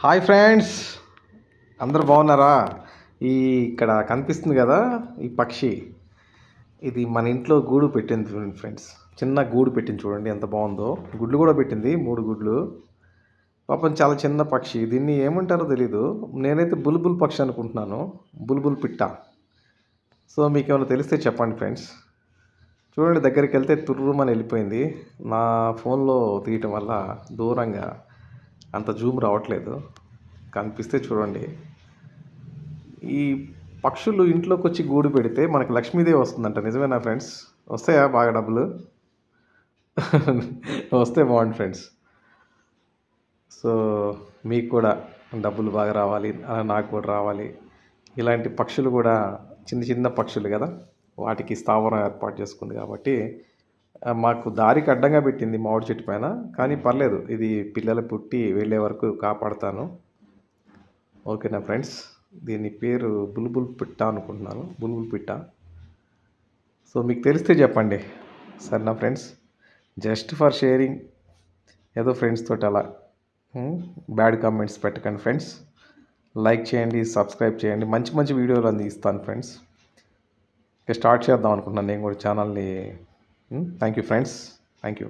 Hi friends, అందరు బాగున్నారా? ఇక్కడ కనిపిస్తుంది కదా ఈ పక్షి. ఇది మన ఇంట్లో గూడు పెట్టింది చూడండి ఫ్రెండ్స్. చిన్న గూడు పెట్టింది చూడండి, ఎంత బాగుందో. గుడ్లు కూడా పెట్టింది, 3 గుడ్లు. పాపం చాలా చిన్న పక్షి. దీన్ని ఏమంటారో తెలీదు. నేనైతే బుల్బుల్ పక్షి అనుకుంటున్నాను, బుల్బుల్ పిట్ట. సో మీకు ఏమైనా తెలిస్తే చెప్పండి ఫ్రెండ్స్. చూడండి, దగ్గరికి వెళ్తే తుర్రుమని వెళ్ళిపోయింది. నా ఫోన్లో తీయటం వల్ల దూరంగా అంత జూమ్ రావట్లేదు. కనిపిస్తే చూడండి. ఈ పక్షులు ఇంట్లోకి వచ్చి గూడు పెడితే మనకు లక్ష్మీదేవి వస్తుందంట. నిజమేనా ఫ్రెండ్స్? వస్తాయా బాగా డబ్బులు? వస్తే బాగుంది ఫ్రెండ్స్. సో మీకు కూడా డబ్బులు బాగా రావాలి, నాకు కూడా రావాలి. ఇలాంటి పక్షులు కూడా చిన్న చిన్న పక్షులు కదా, వాటికి స్థావరం ఏర్పాటు చేసుకుంది కాబట్టి మాకు దారికి అడ్డంగా పెట్టింది మామిడి చెట్టు పైన. కానీ పర్లేదు, ఇది పిల్లలు పుట్టి వెళ్ళే వరకు కాపాడుతాను. ఓకేనా ఫ్రెండ్స్? దీని పేరు బుల్బుల్ పిట్ట అనుకుంటున్నాను, బుల్బుల్ పిట్ట. సో మీకు తెలిస్తే చెప్పండి, సరేనా ఫ్రెండ్స్? Just for sharing. ఏదో ఫ్రెండ్స్ తోటి అలా బ్యాడ్ కామెంట్స్ పెట్టకండి ఫ్రెండ్స్. లైక్ చేయండి, సబ్స్క్రైబ్ చేయండి. మంచి మంచి వీడియోలు అందిస్తాను ఫ్రెండ్స్. ఇక స్టార్ట్ చేద్దాం అనుకుంటున్నాను నేను కూడా ఛానల్ని. Thank you friends, thank you.